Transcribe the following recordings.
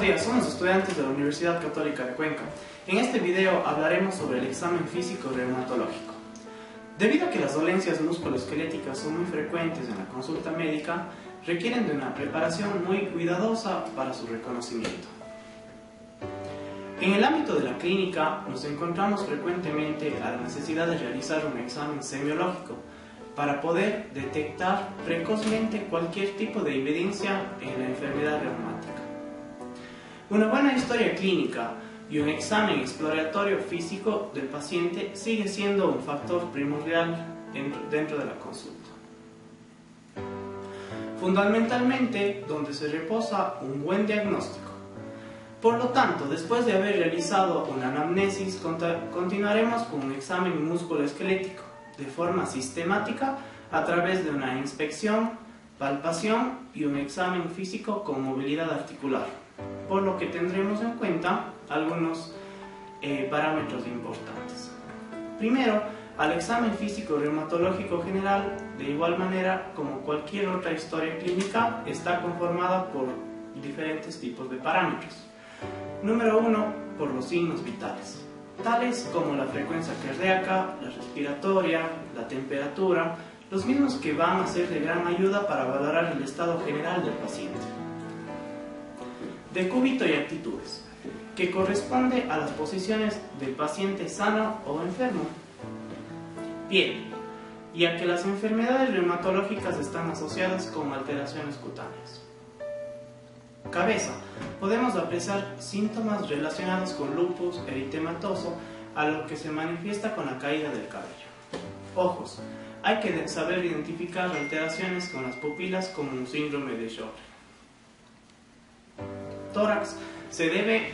días, somos estudiantes de la Universidad Católica de Cuenca. En este video hablaremos sobre el examen físico reumatológico. Debido a que las dolencias musculoesqueléticas son muy frecuentes en la consulta médica, requieren de una preparación muy cuidadosa para su reconocimiento. En el ámbito de la clínica nos encontramos frecuentemente a la necesidad de realizar un examen semiológico para poder detectar precozmente cualquier tipo de evidencia en la enfermedad reumática. Una buena historia clínica y un examen exploratorio físico del paciente sigue siendo un factor primordial dentro de la consulta. Fundamentalmente, donde se reposa un buen diagnóstico. Por lo tanto, después de haber realizado una anamnesis, continuaremos con un examen musculoesquelético de forma sistemática a través de una inspección, palpación y un examen físico con movilidad articular, por lo que tendremos en cuenta algunos parámetros importantes. Primero, al examen físico reumatológico general, de igual manera como cualquier otra historia clínica, está conformada por diferentes tipos de parámetros. Número 1, por los signos vitales, tales como la frecuencia cardíaca, la respiratoria, la temperatura, los mismos que van a ser de gran ayuda para valorar el estado general del paciente. Decúbito y actitudes, que corresponde a las posiciones del paciente sano o enfermo. Piel, ya que las enfermedades reumatológicas están asociadas con alteraciones cutáneas. Cabeza, podemos apreciar síntomas relacionados con lupus eritematoso, a lo que se manifiesta con la caída del cabello. Ojos, hay que saber identificar alteraciones con las pupilas como un síndrome de Sjögren. Tórax, se debe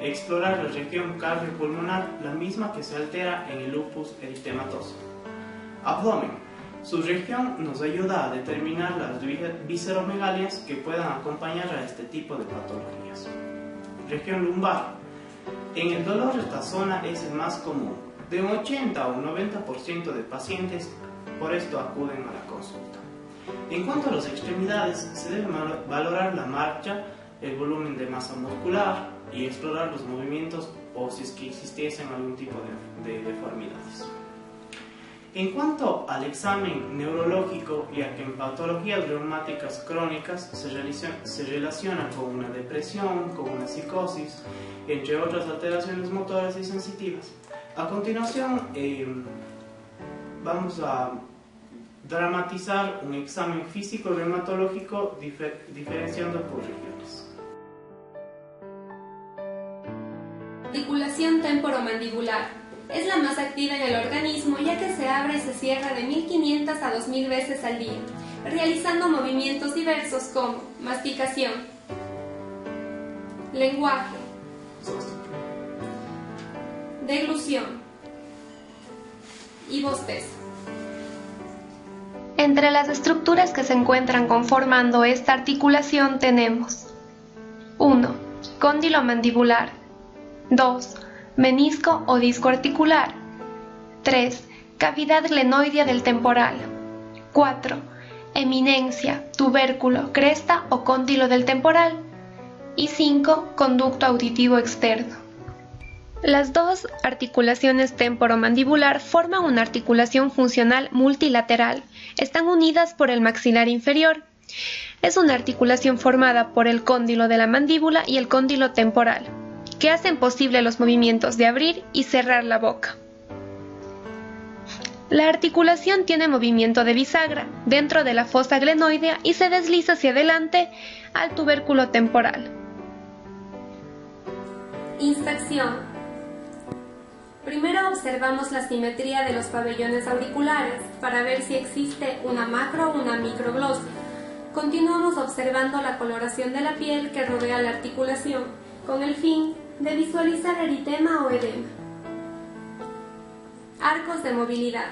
explorar la región cardiopulmonar, la misma que se altera en el lupus eritematoso. Abdomen, su región nos ayuda a determinar las visceromegalias que puedan acompañar a este tipo de patologías. Región lumbar, en el dolor esta zona es el más común. De un 80 a un 90% de pacientes por esto acuden a la consulta. En cuanto a las extremidades, se debe valorar la marcha, el volumen de masa muscular y explorar los movimientos o si es que existiesen algún tipo de deformidades. En cuanto al examen neurológico, ya que en patologías reumáticas crónicas se relaciona con una depresión, con una psicosis, entre otras alteraciones motoras y sensitivas. A continuación, vamos a dramatizar un examen físico reumatológico diferenciando por regiones. Articulación temporomandibular. Es la más activa en el organismo, ya que se abre y se cierra de 1500 a 2000 veces al día, realizando movimientos diversos como masticación, lenguaje, deglución y bostezo. Entre las estructuras que se encuentran conformando esta articulación tenemos 1. Cóndilo mandibular. 2. Menisco o disco articular. 3. Cavidad glenoidea del temporal. 4. Eminencia, tubérculo, cresta o cóndilo del temporal. Y 5. Conducto auditivo externo. Las dos articulaciones temporomandibular forman una articulación funcional multilateral. Están unidas por el maxilar inferior. Es una articulación formada por el cóndilo de la mandíbula y el cóndilo temporal, que hacen posible los movimientos de abrir y cerrar la boca. La articulación tiene movimiento de bisagra dentro de la fosa glenoidea y se desliza hacia adelante al tubérculo temporal. Inspección. Primero observamos la simetría de los pabellones auriculares para ver si existe una macro o una microglosia. Continuamos observando la coloración de la piel que rodea la articulación, con el fin de visualizar eritema o edema. Arcos de movilidad.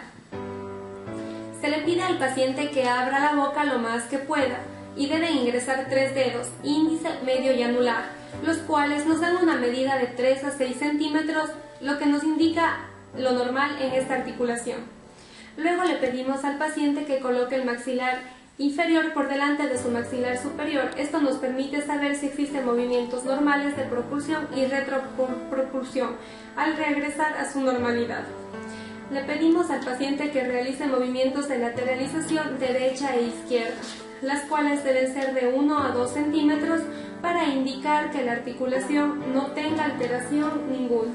Se le pide al paciente que abra la boca lo más que pueda y debe ingresar 3 dedos, índice, medio y anular, los cuales nos dan una medida de 3 a 6 centímetros, lo que nos indica lo normal en esta articulación. Luego le pedimos al paciente que coloque el maxilar inferior por delante de su maxilar superior. Esto nos permite saber si existen movimientos normales de propulsión y retropropulsión al regresar a su normalidad. Le pedimos al paciente que realice movimientos de lateralización derecha e izquierda, las cuales deben ser de 1 a 2 centímetros para indicar que la articulación no tenga alteración ninguna.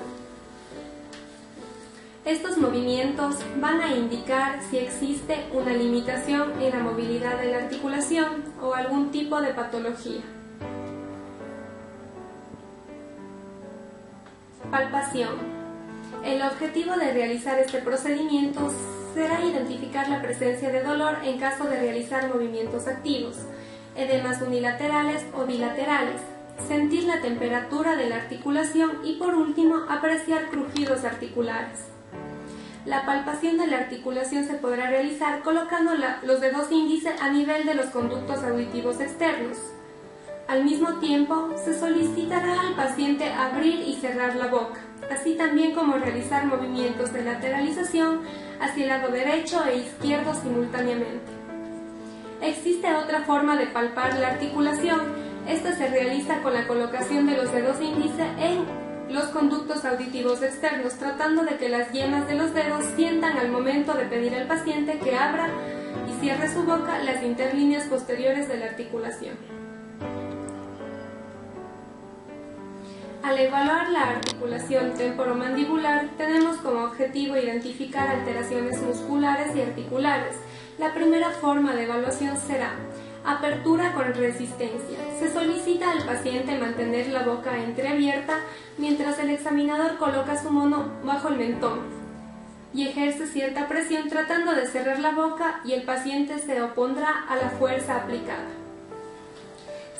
Estos movimientos van a indicar si existe una limitación en la movilidad de la articulación o algún tipo de patología. Palpación. El objetivo de realizar este procedimiento será identificar la presencia de dolor en caso de realizar movimientos activos, edemas unilaterales o bilaterales, sentir la temperatura de la articulación y por último apreciar crujidos articulares. La palpación de la articulación se podrá realizar colocando los dedos índices a nivel de los conductos auditivos externos. Al mismo tiempo, se solicitará al paciente abrir y cerrar la boca, así también como realizar movimientos de lateralización hacia el lado derecho e izquierdo simultáneamente. Existe otra forma de palpar la articulación. Esta se realiza con la colocación de los dedos índice en los conductos auditivos externos, tratando de que las yemas de los dedos sientan al momento de pedir al paciente que abra y cierre su boca las interlíneas posteriores de la articulación. Al evaluar la articulación temporomandibular, tenemos como objetivo identificar alteraciones musculares y articulares. La primera forma de evaluación será apertura con resistencia. Se solicita al paciente mantener la boca entreabierta mientras el examinador coloca su mano bajo el mentón y ejerce cierta presión tratando de cerrar la boca y el paciente se opondrá a la fuerza aplicada.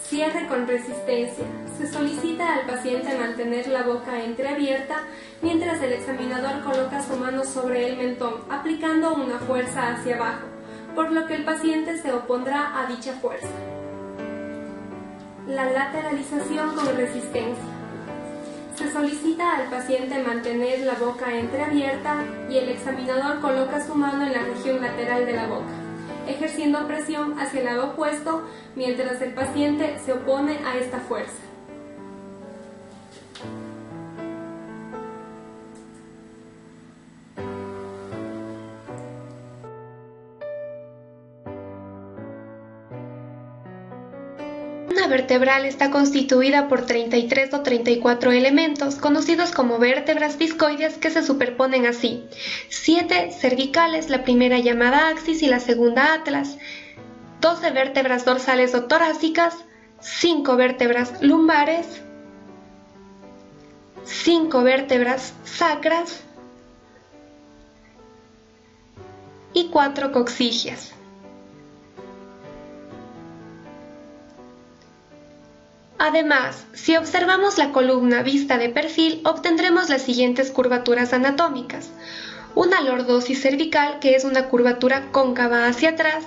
Cierre con resistencia. Se solicita al paciente mantener la boca entreabierta mientras el examinador coloca su mano sobre el mentón, aplicando una fuerza hacia abajo, por lo que el paciente se opondrá a dicha fuerza. La lateralización con resistencia. Se solicita al paciente mantener la boca entreabierta y el examinador coloca su mano en la región lateral de la boca, ejerciendo presión hacia el lado opuesto mientras el paciente se opone a esta fuerza. Una vertebral está constituida por 33 o 34 elementos, conocidos como vértebras discoides, que se superponen así: 7 cervicales, la primera llamada axis y la segunda atlas, 12 vértebras dorsales o torácicas, 5 vértebras lumbares, 5 vértebras sacras y 4 coxígeas. Además, si observamos la columna vista de perfil, obtendremos las siguientes curvaturas anatómicas: una lordosis cervical, que es una curvatura cóncava hacia atrás;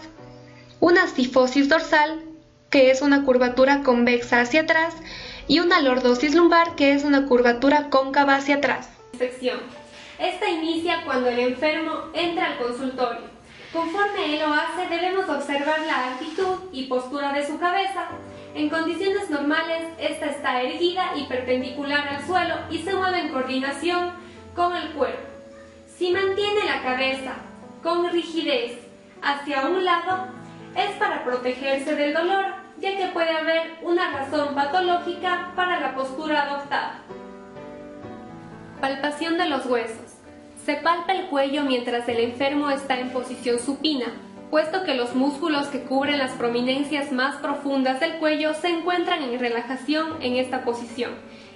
una cifosis dorsal, que es una curvatura convexa hacia atrás; y una lordosis lumbar, que es una curvatura cóncava hacia atrás. Sección. Esta inicia cuando el enfermo entra al consultorio. Conforme él lo hace, debemos observar la actitud y postura de su cabeza. En condiciones normales, esta está erguida y perpendicular al suelo y se mueve en coordinación con el cuerpo. Si mantiene la cabeza con rigidez hacia un lado, es para protegerse del dolor, ya que puede haber una razón patológica para la postura adoptada. Palpación de los huesos. Se palpa el cuello mientras el enfermo está en posición supina, puesto que los músculos que cubren las prominencias más profundas del cuello se encuentran en relajación en esta posición,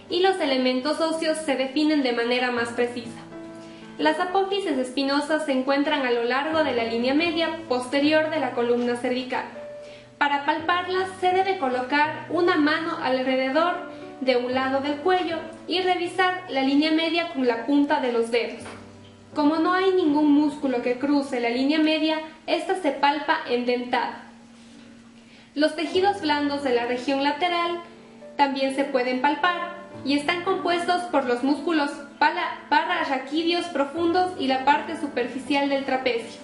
y los elementos óseos se definen de manera más precisa. Las apófisis espinosas se encuentran a lo largo de la línea media posterior de la columna cervical. Para palparlas se debe colocar una mano alrededor de un lado del cuello y revisar la línea media con la punta de los dedos. Como no hay ningún músculo que cruce la línea media, esta se palpa endentada. Los tejidos blandos de la región lateral también se pueden palpar y están compuestos por los músculos pararraquídeos profundos y la parte superficial del trapecio.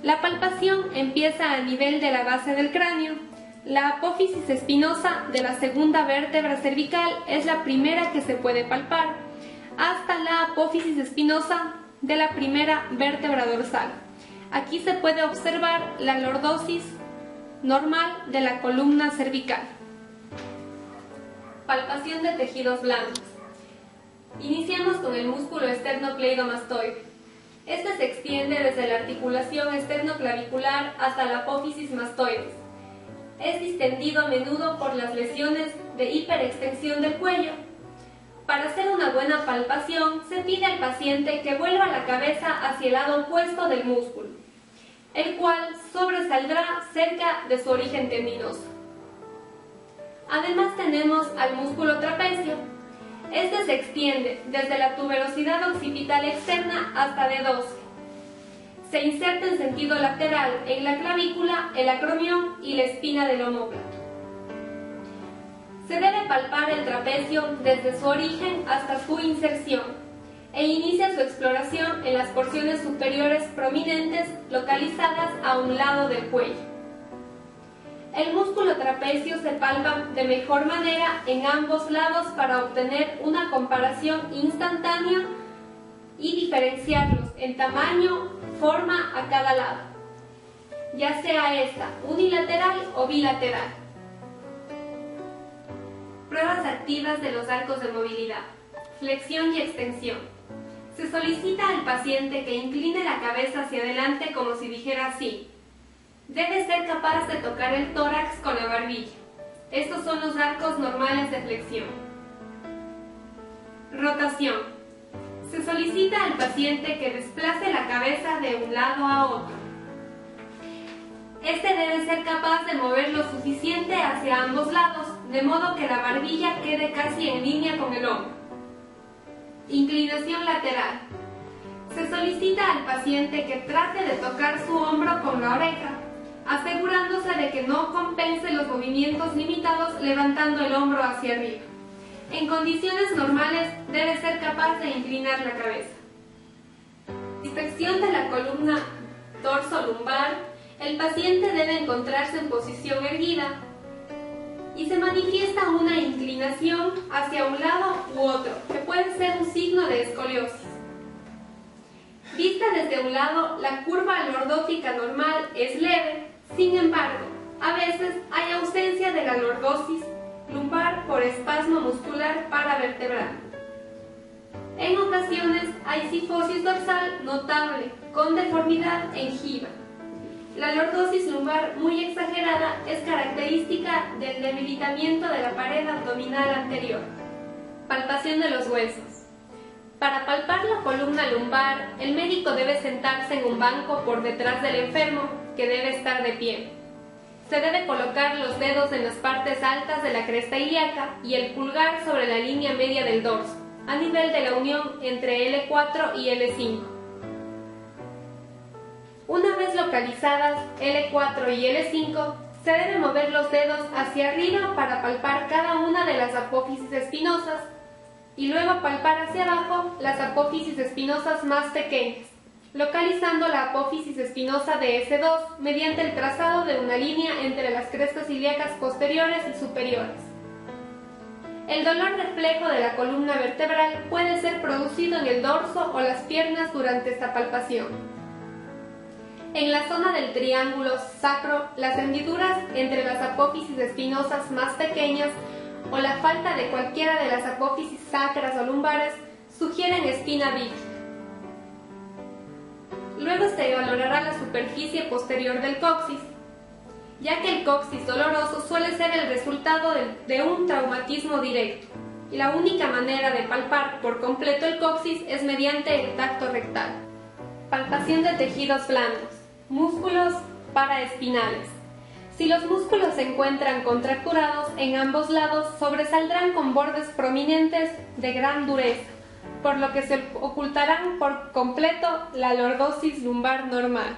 La palpación empieza a nivel de la base del cráneo. La apófisis espinosa de la segunda vértebra cervical es la primera que se puede palpar, hasta la apófisis espinosa de la primera vértebra dorsal. Aquí se puede observar la lordosis normal de la columna cervical. Palpación de tejidos blandos. Iniciamos con el músculo esternocleidomastoide. Este se extiende desde la articulación esternoclavicular hasta la apófisis mastoides. Es distendido a menudo por las lesiones de hiperextensión del cuello. Para hacer una buena palpación, se pide al paciente que vuelva la cabeza hacia el lado opuesto del músculo, el cual sobresaldrá cerca de su origen tendinoso. Además tenemos al músculo trapecio. Este se extiende desde la tuberosidad occipital externa hasta D12. Se inserta en sentido lateral en la clavícula, el acromión y la espina del omóplato. Se debe palpar el trapecio desde su origen hasta su inserción e inicia su exploración en las porciones superiores prominentes localizadas a un lado del cuello. El músculo trapecio se palpa de mejor manera en ambos lados para obtener una comparación instantánea y diferenciarlos en tamaño, forma a cada lado, ya sea esta unilateral o bilateral. Pruebas activas de los arcos de movilidad. Flexión y extensión. Se solicita al paciente que incline la cabeza hacia adelante como si dijera así. Debe ser capaz de tocar el tórax con la barbilla. Estos son los arcos normales de flexión. Rotación. Se solicita al paciente que desplace la cabeza de un lado a otro. Este debe ser capaz de mover lo suficiente hacia ambos lados, de modo que la barbilla quede casi en línea con el hombro. Inclinación lateral. Se solicita al paciente que trate de tocar su hombro con la oreja, asegurándose de que no compense los movimientos limitados levantando el hombro hacia arriba. En condiciones normales debe ser capaz de inclinar la cabeza. Inspección de la columna dorso-lumbar. El paciente debe encontrarse en posición erguida y se manifiesta una inclinación hacia un lado u otro, que puede ser un signo de escoliosis. Vista desde un lado, la curva lordótica normal es leve, sin embargo, a veces hay ausencia de la lordosis lumbar por espasmo muscular paravertebral. En ocasiones hay cifosis dorsal notable, con deformidad en jiba. La lordosis lumbar muy exagerada es característica del debilitamiento de la pared abdominal anterior. Palpación de los huesos. Para palpar la columna lumbar, el médico debe sentarse en un banco por detrás del enfermo, que debe estar de pie. Se debe colocar los dedos en las partes altas de la cresta ilíaca y el pulgar sobre la línea media del dorso, a nivel de la unión entre L4 y L5. Una vez localizadas L4 y L5, se debe mover los dedos hacia arriba para palpar cada una de las apófisis espinosas y luego palpar hacia abajo las apófisis espinosas más pequeñas, localizando la apófisis espinosa de S2 mediante el trazado de una línea entre las crestas ilíacas posteriores y superiores. El dolor reflejo de la columna vertebral puede ser producido en el dorso o las piernas durante esta palpación. En la zona del triángulo sacro, las hendiduras entre las apófisis espinosas más pequeñas o la falta de cualquiera de las apófisis sacras o lumbares sugieren espina bífida. Luego se valorará la superficie posterior del coxis, ya que el coxis doloroso suele ser el resultado de un traumatismo directo, y la única manera de palpar por completo el coxis es mediante el tacto rectal. Palpación de tejidos blandos. Músculos paraespinales. Si los músculos se encuentran contracturados en ambos lados, sobresaldrán con bordes prominentes de gran dureza, por lo que se ocultarán por completo la lordosis lumbar normal.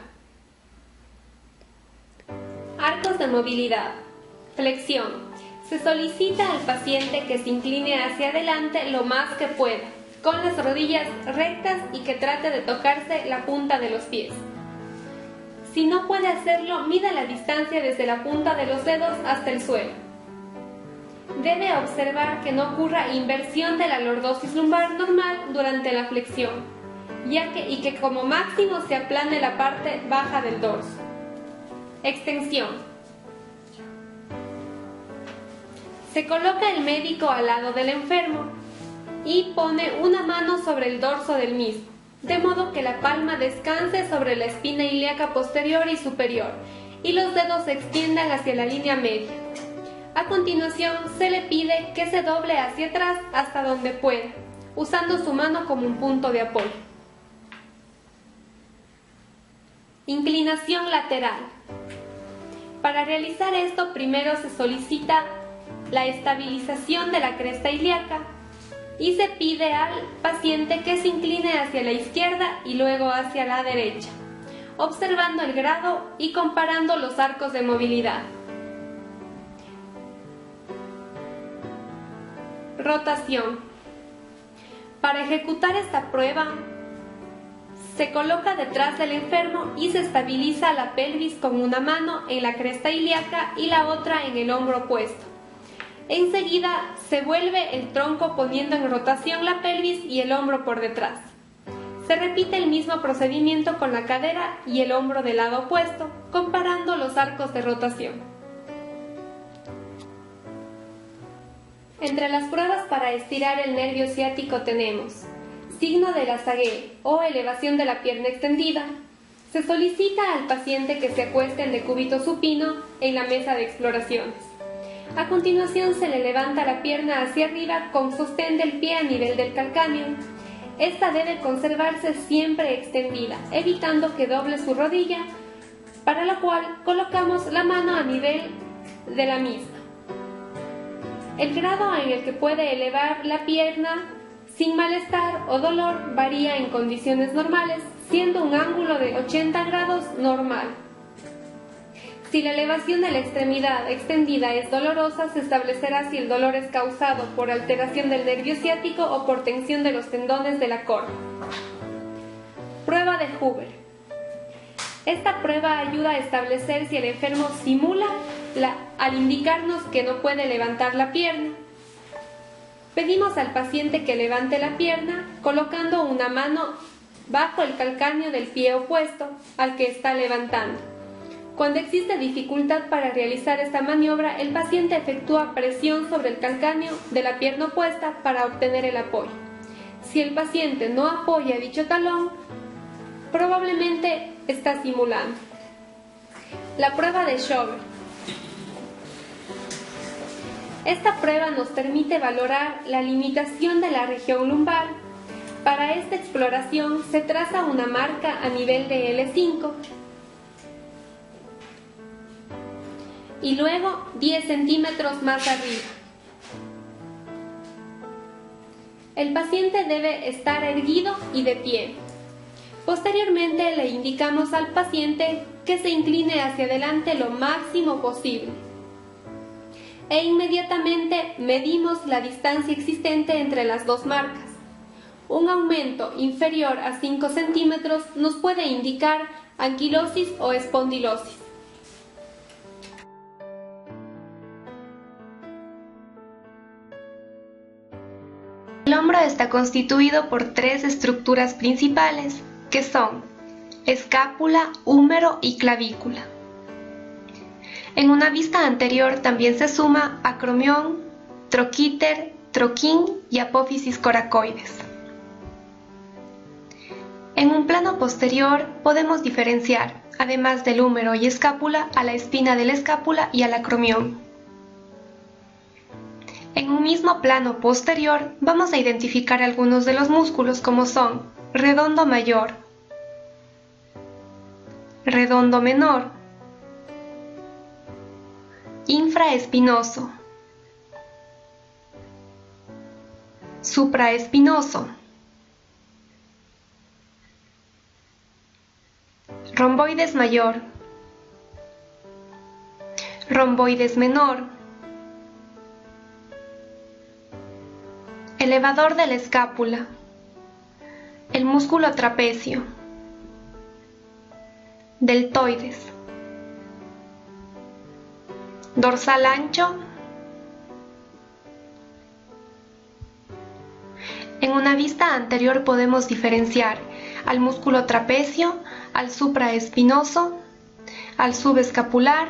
Arcos de movilidad. Flexión. Se solicita al paciente que se incline hacia adelante lo más que pueda, con las rodillas rectas y que trate de tocarse la punta de los pies. Si no puede hacerlo, mida la distancia desde la punta de los dedos hasta el suelo. Debe observar que no ocurra inversión de la lordosis lumbar normal durante la flexión, y que como máximo se aplane la parte baja del dorso. Extensión. Se coloca el médico al lado del enfermo y pone una mano sobre el dorso del mismo, de modo que la palma descanse sobre la espina ilíaca posterior y superior y los dedos se extiendan hacia la línea media. A continuación, se le pide que se doble hacia atrás hasta donde pueda, usando su mano como un punto de apoyo. Inclinación lateral. Para realizar esto, primero se solicita la estabilización de la cresta ilíaca y se pide al paciente que se incline hacia la izquierda y luego hacia la derecha, observando el grado y comparando los arcos de movilidad. Rotación. Para ejecutar esta prueba, se coloca detrás del enfermo y se estabiliza la pelvis con una mano en la cresta ilíaca y la otra en el hombro opuesto. Enseguida se vuelve el tronco poniendo en rotación la pelvis y el hombro por detrás. Se repite el mismo procedimiento con la cadera y el hombro del lado opuesto, comparando los arcos de rotación. Entre las pruebas para estirar el nervio ciático tenemos signo de la Sagué o elevación de la pierna extendida. Se solicita al paciente que se acueste en decúbito supino en la mesa de exploraciones. A continuación se le levanta la pierna hacia arriba con sostén del pie a nivel del calcáneo. Esta debe conservarse siempre extendida, evitando que doble su rodilla, para lo cual colocamos la mano a nivel de la misma. El grado en el que puede elevar la pierna sin malestar o dolor varía en condiciones normales, siendo un ángulo de 80 grados normal. Si la elevación de la extremidad extendida es dolorosa, se establecerá si el dolor es causado por alteración del nervio ciático o por tensión de los tendones de la corva. Prueba de Huber. Esta prueba ayuda a establecer si el enfermo simula al indicarnos que no puede levantar la pierna. Pedimos al paciente que levante la pierna colocando una mano bajo el calcáneo del pie opuesto al que está levantando. Cuando existe dificultad para realizar esta maniobra, el paciente efectúa presión sobre el calcáneo de la pierna opuesta para obtener el apoyo. Si el paciente no apoya dicho talón, probablemente está simulando. La prueba de Schober. Esta prueba nos permite valorar la limitación de la región lumbar. Para esta exploración se traza una marca a nivel de L5 y luego 10 centímetros más arriba. El paciente debe estar erguido y de pie. Posteriormente le indicamos al paciente que se incline hacia adelante lo máximo posible. E inmediatamente medimos la distancia existente entre las dos marcas. Un aumento inferior a 5 centímetros nos puede indicar anquilosis o espondilosis. El hombro está constituido por tres estructuras principales, que son escápula, húmero y clavícula. En una vista anterior también se suma acromión, troquíter, troquín y apófisis coracoides. En un plano posterior podemos diferenciar, además del húmero y escápula, a la espina de la escápula y al acromión. En un mismo plano posterior vamos a identificar algunos de los músculos como son redondo mayor, redondo menor, infraespinoso, supraespinoso, romboides mayor, romboides menor, elevador de la escápula, el músculo trapecio, deltoides. Dorsal ancho. En una vista anterior podemos diferenciar al músculo trapecio, al supraespinoso, al subescapular,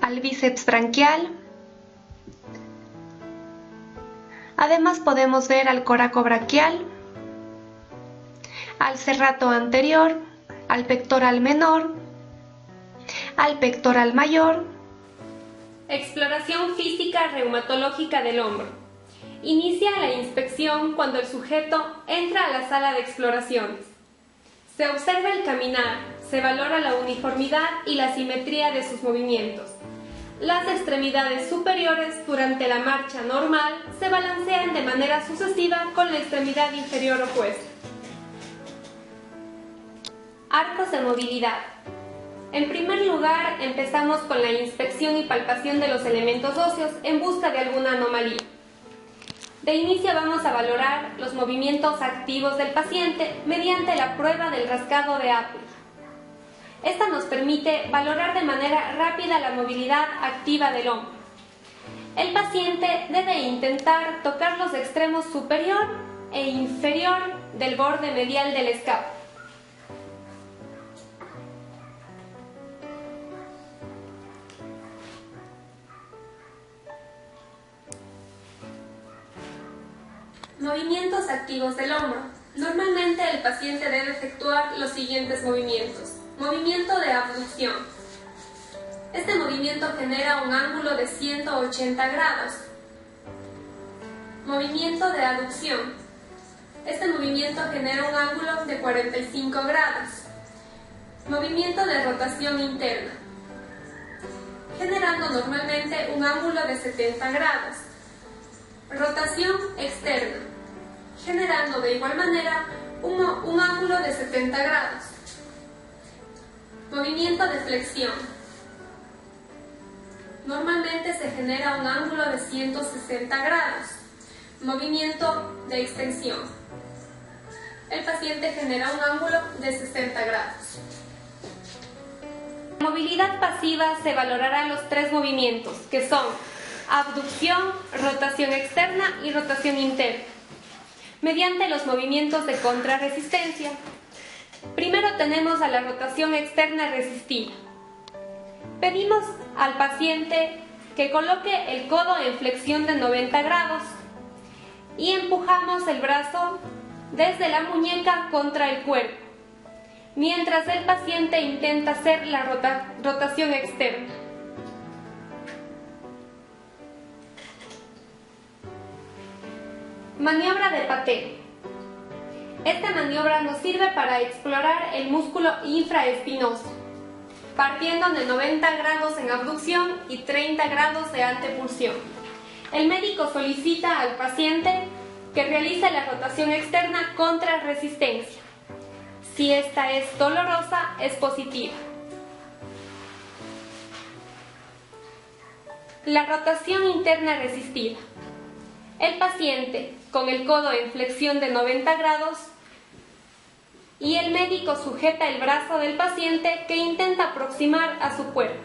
al bíceps branquial. Además podemos ver al coracobraquial, al serrato anterior, al pectoral menor, al pectoral mayor. Exploración física reumatológica del hombro. Inicia la inspección cuando el sujeto entra a la sala de exploraciones. Se observa el caminar, se valora la uniformidad y la simetría de sus movimientos. Las extremidades superiores durante la marcha normal se balancean de manera sucesiva con la extremidad inferior opuesta. Arcos de movilidad. En primer lugar, empezamos con la inspección y palpación de los elementos óseos en busca de alguna anomalía. De inicio vamos a valorar los movimientos activos del paciente mediante la prueba del rascado de Apley. Esta nos permite valorar de manera rápida la movilidad activa del hombro. El paciente debe intentar tocar los extremos superior e inferior del borde medial del escapo. Movimientos activos del hombro. Normalmente el paciente debe efectuar los siguientes movimientos. Movimiento de abducción. Este movimiento genera un ángulo de 180 grados. Movimiento de aducción. Este movimiento genera un ángulo de 45 grados. Movimiento de rotación interna, generando normalmente un ángulo de 70 grados. Rotación externa, generando de igual manera un ángulo de 70 grados. Movimiento de flexión. Normalmente se genera un ángulo de 160 grados. Movimiento de extensión. El paciente genera un ángulo de 60 grados. La movilidad pasiva se valorará los tres movimientos, que son abducción, rotación externa y rotación interna, mediante los movimientos de contrarresistencia. Primero tenemos a la rotación externa resistida. Pedimos al paciente que coloque el codo en flexión de 90 grados y empujamos el brazo desde la muñeca contra el cuerpo, mientras el paciente intenta hacer la rotación externa. Maniobra de Patet. Esta maniobra nos sirve para explorar el músculo infraespinoso, partiendo de 90 grados en abducción y 30 grados de antepulsión. El médico solicita al paciente que realice la rotación externa contra resistencia. Si esta es dolorosa, es positiva. La rotación interna resistida. El paciente con el codo en flexión de 90 grados y el médico sujeta el brazo del paciente que intenta aproximar a su cuerpo.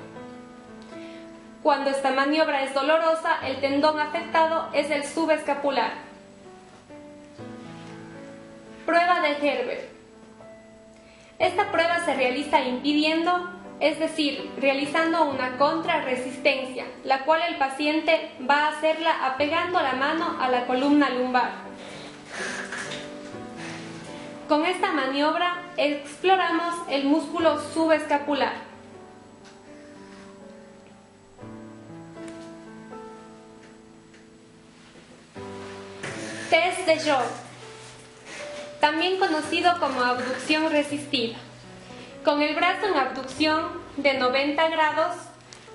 Cuando esta maniobra es dolorosa, el tendón afectado es el subescapular. Prueba de Herbert. Esta prueba se realiza impidiendo, es decir, realizando una contrarresistencia, la cual el paciente va a hacerla apegando la mano a la columna lumbar. Con esta maniobra exploramos el músculo subescapular. Test de Joe, también conocido como abducción resistida. Con el brazo en abducción de 90 grados,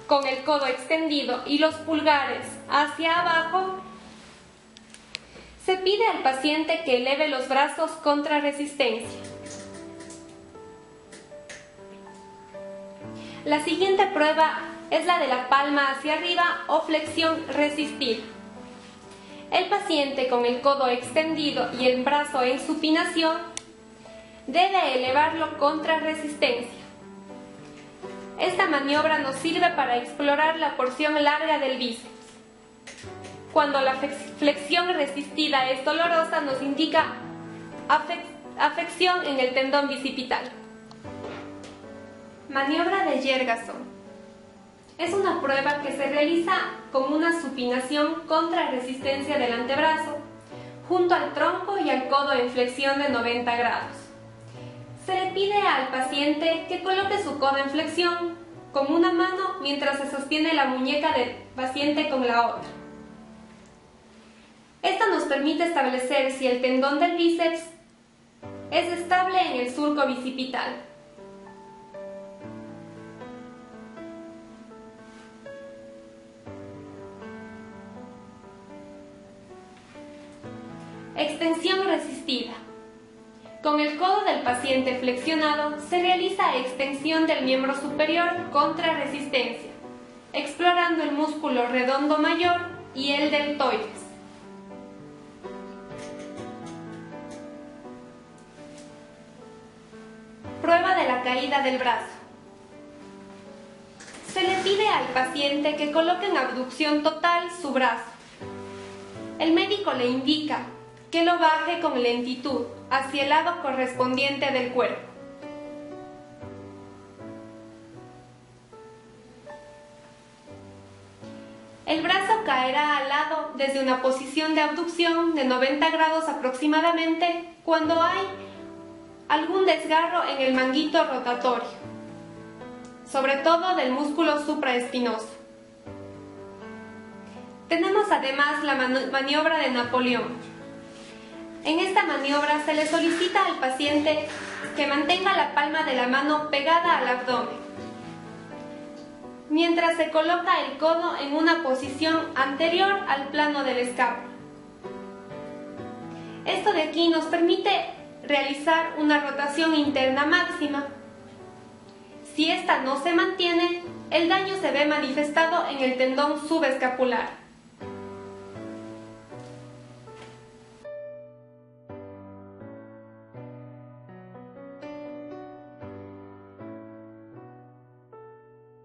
con el codo extendido y los pulgares hacia abajo, se pide al paciente que eleve los brazos contra resistencia. La siguiente prueba es la de la palma hacia arriba o flexión resistida. El paciente con el codo extendido y el brazo en supinación debe elevarlo contra resistencia. Esta maniobra nos sirve para explorar la porción larga del bíceps. Cuando la flexión resistida es dolorosa, nos indica afección en el tendón bicipital. Maniobra de Jergasón. Es una prueba que se realiza con una supinación contra resistencia del antebrazo, junto al tronco y al codo en flexión de 90 grados. Se le pide al paciente que coloque su codo en flexión con una mano mientras se sostiene la muñeca del paciente con la otra. Esto nos permite establecer si el tendón del bíceps es estable en el surco bicipital. Extensión resistida. Con el codo del paciente flexionado se realiza extensión del miembro superior contra resistencia, explorando el músculo redondo mayor y el deltoides. Prueba de la caída del brazo. Se le pide al paciente que coloque en abducción total su brazo. El médico le indica que lo baje con lentitud hacia el lado correspondiente del cuerpo. El brazo caerá al lado desde una posición de abducción de 90 grados aproximadamente cuando hay algún desgarro en el manguito rotatorio, sobre todo del músculo supraespinoso. Tenemos además la maniobra de Napoleón. En esta maniobra se le solicita al paciente que mantenga la palma de la mano pegada al abdomen, mientras se coloca el codo en una posición anterior al plano del escápulo. Esto de aquí nos permite realizar una rotación interna máxima. Si esta no se mantiene, el daño se ve manifestado en el tendón subescapular.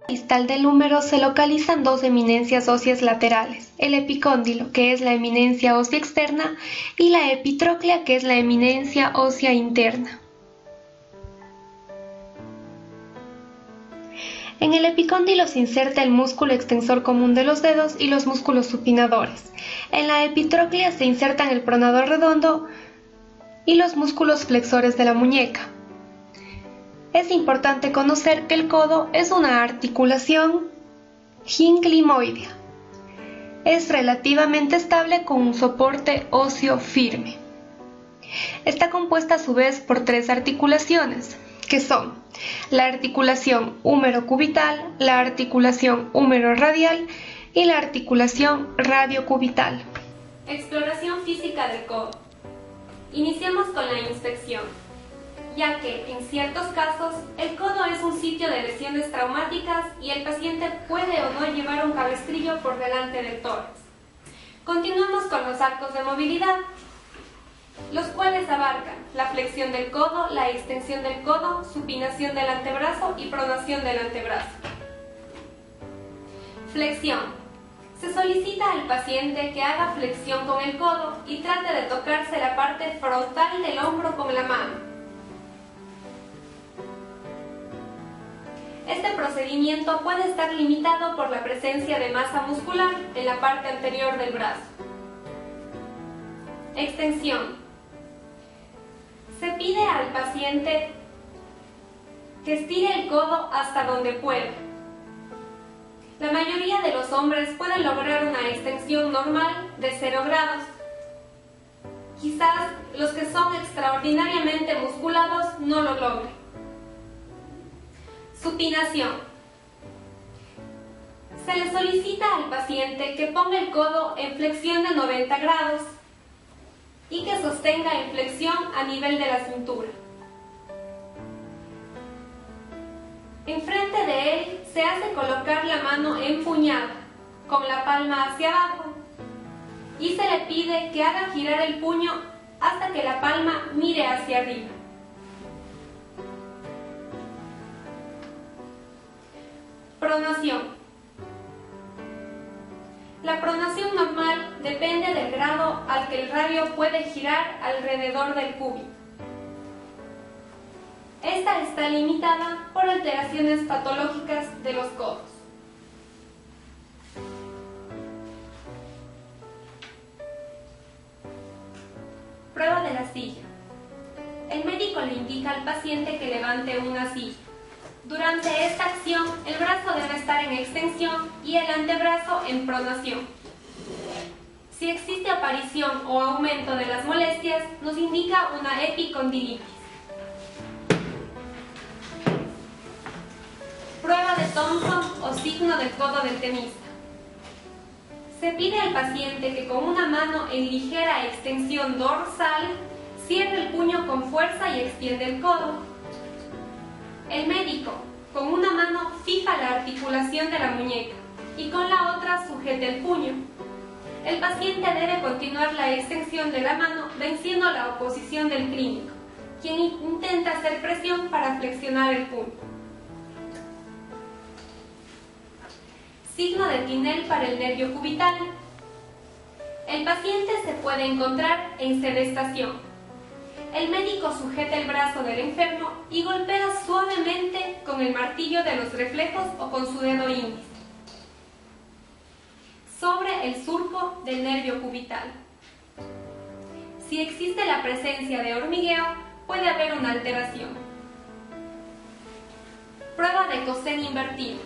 Distal del húmero se localizan dos eminencias óseas laterales, el epicóndilo, que es la eminencia ósea externa, y la epitróclea, que es la eminencia ósea interna. En el epicóndilo se inserta el músculo extensor común de los dedos y los músculos supinadores. En la epitróclea se insertan el pronador redondo y los músculos flexores de la muñeca. Es importante conocer que el codo es una articulación ginclimoidea. Es relativamente estable con un soporte óseo firme. Está compuesta a su vez por tres articulaciones, que son la articulación húmero-cubital, la articulación húmero-radial y la articulación radiocubital. Exploración física del codo. Iniciamos con la inspección, ya que en ciertos casos el codo es un sitio de lesiones traumáticas y el paciente puede o no llevar un cabestrillo por delante del tórax. Continuamos con los arcos de movilidad, los cuales abarcan la flexión del codo, la extensión del codo, supinación del antebrazo y pronación del antebrazo. Flexión. Se solicita al paciente que haga flexión con el codo y trate de tocarse la parte frontal del hombro con la mano. Este procedimiento puede estar limitado por la presencia de masa muscular en la parte anterior del brazo. Extensión. Se pide al paciente que estire el codo hasta donde pueda. La mayoría de los hombres pueden lograr una extensión normal de 0 grados. Quizás los que son extraordinariamente musculados no lo logren. Supinación. Se le solicita al paciente que ponga el codo en flexión de 90 grados y que sostenga en flexión a nivel de la cintura. Enfrente de él se hace colocar la mano empuñada, con la palma hacia abajo, y se le pide que haga girar el puño hasta que la palma mire hacia arriba. Pronación. La pronación normal depende del grado al que el radio puede girar alrededor del cúbito. Esta está limitada por alteraciones patológicas de los codos. Prueba de la silla. El médico le indica al paciente que levante una silla. Durante esta acción, el brazo debe estar en extensión y el antebrazo en pronación. Si existe aparición o aumento de las molestias, nos indica una epicondilitis. Prueba de Thompson o signo del codo del tenista. Se pide al paciente que con una mano en ligera extensión dorsal cierre el puño con fuerza y extiende el codo. El médico, con una mano, fija la articulación de la muñeca y con la otra sujeta el puño. El paciente debe continuar la extensión de la mano venciendo la oposición del clínico, quien intenta hacer presión para flexionar el puño. Signo de Tinel para el nervio cubital. El paciente se puede encontrar en sedestación. El médico sujeta el brazo del enfermo y golpea suavemente con el martillo de los reflejos o con su dedo índice sobre el surco del nervio cubital. Si existe la presencia de hormigueo, puede haber una alteración. Prueba de Cosen invertido.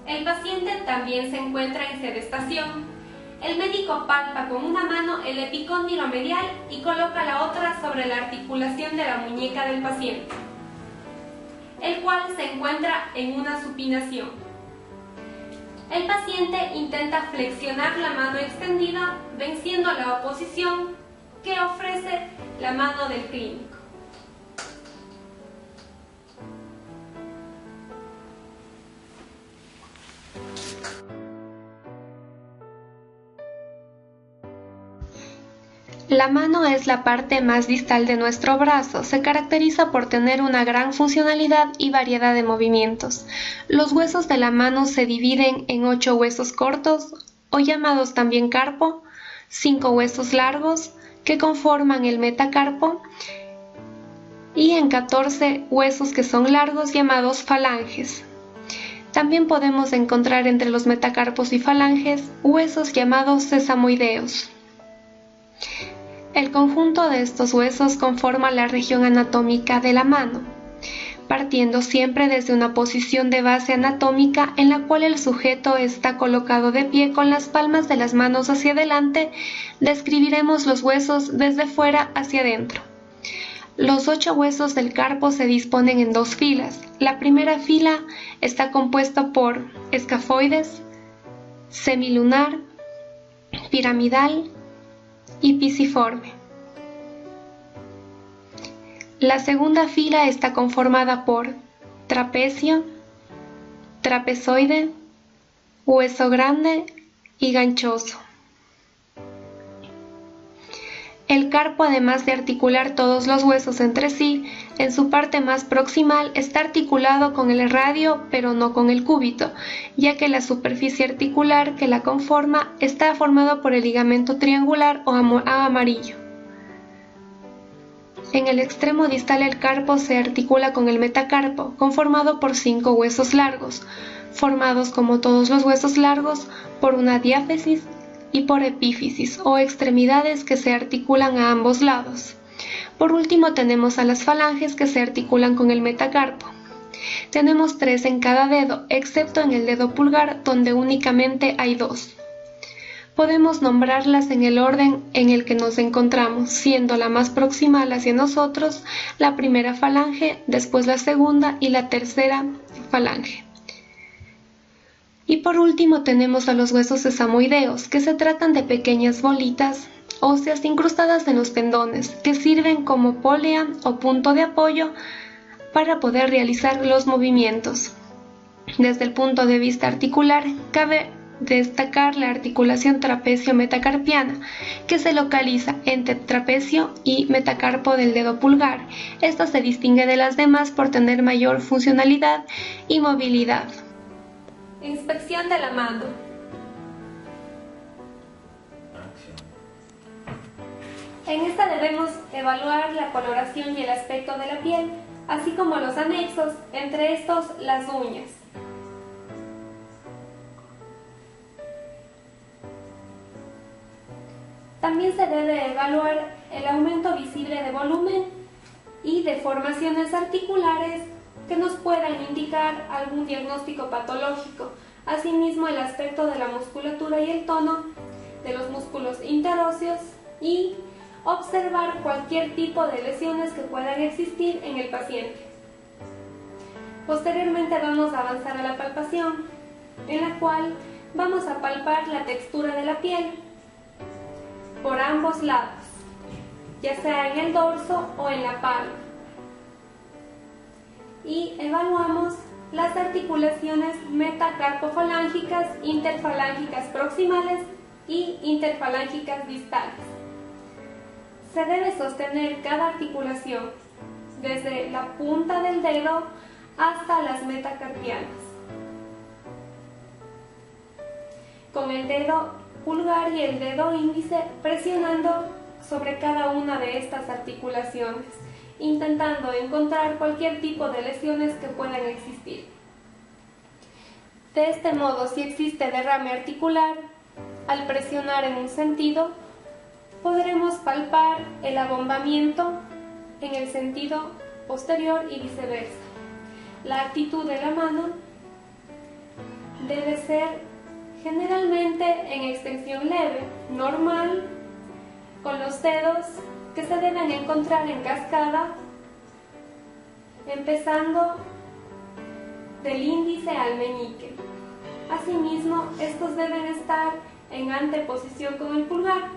El paciente también se encuentra en sedestación. El médico palpa con una mano el epicóndilo medial y coloca la otra sobre la articulación de la muñeca del paciente, el cual se encuentra en una supinación. El paciente intenta flexionar la mano extendida, venciendo la oposición que ofrece la mano del clínico. La mano es la parte más distal de nuestro brazo. Se caracteriza por tener una gran funcionalidad y variedad de movimientos. Los huesos de la mano se dividen en 8 huesos cortos, o llamados también carpo, 5 huesos largos, que conforman el metacarpo, y en 14 huesos que son largos, llamados falanges. También podemos encontrar entre los metacarpos y falanges huesos llamados sesamoideos. El conjunto de estos huesos conforma la región anatómica de la mano, partiendo siempre desde una posición de base anatómica en la cual el sujeto está colocado de pie con las palmas de las manos hacia adelante. Describiremos los huesos desde fuera hacia adentro. Los 8 huesos del carpo se disponen en 2 filas. La primera fila está compuesta por escafoides, semilunar, piramidal y pisiforme. La segunda fila está conformada por trapecio, trapezoide, hueso grande y ganchoso. El carpo, además de articular todos los huesos entre sí, en su parte más proximal está articulado con el radio, pero no con el cúbito, ya que la superficie articular que la conforma está formada por el ligamento triangular o amarillo. En el extremo distal el carpo se articula con el metacarpo, conformado por 5 huesos largos, formados como todos los huesos largos por una diáfisis y por epífisis o extremidades que se articulan a ambos lados. Por último tenemos a las falanges que se articulan con el metacarpo. Tenemos 3 en cada dedo, excepto en el dedo pulgar, donde únicamente hay 2. Podemos nombrarlas en el orden en el que nos encontramos, siendo la más proximal hacia nosotros la primera falange, después la segunda y la tercera falange. Y por último tenemos a los huesos sesamoideos, que se tratan de pequeñas bolitas óseas incrustadas en los tendones, que sirven como polea o punto de apoyo para poder realizar los movimientos. Desde el punto de vista articular, cabe destacar la articulación trapecio-metacarpiana, que se localiza entre trapecio y metacarpo del dedo pulgar. Esta se distingue de las demás por tener mayor funcionalidad y movilidad. Inspección de la mano. En esta debemos evaluar la coloración y el aspecto de la piel, así como los anexos, entre estos las uñas. También se debe evaluar el aumento visible de volumen y deformaciones articulares que nos puedan indicar algún diagnóstico patológico. Asimismo, el aspecto de la musculatura y el tono de los músculos interóseos y observar cualquier tipo de lesiones que puedan existir en el paciente. Posteriormente vamos a avanzar a la palpación, en la cual vamos a palpar la textura de la piel por ambos lados, ya sea en el dorso o en la palma. Y evaluamos las articulaciones metacarpofalángicas, interfalángicas proximales y interfalángicas distales. Se debe sostener cada articulación, desde la punta del dedo hasta las metacarpianas, con el dedo pulgar y el dedo índice presionando sobre cada una de estas articulaciones, intentando encontrar cualquier tipo de lesiones que puedan existir. De este modo, si existe derrame articular, al presionar en un sentido, podremos palpar el abombamiento en el sentido posterior y viceversa. La actitud de la mano debe ser generalmente en extensión leve, normal, con los dedos que se deben encontrar en cascada, empezando del índice al meñique. Asimismo, estos deben estar en anteposición con el pulgar.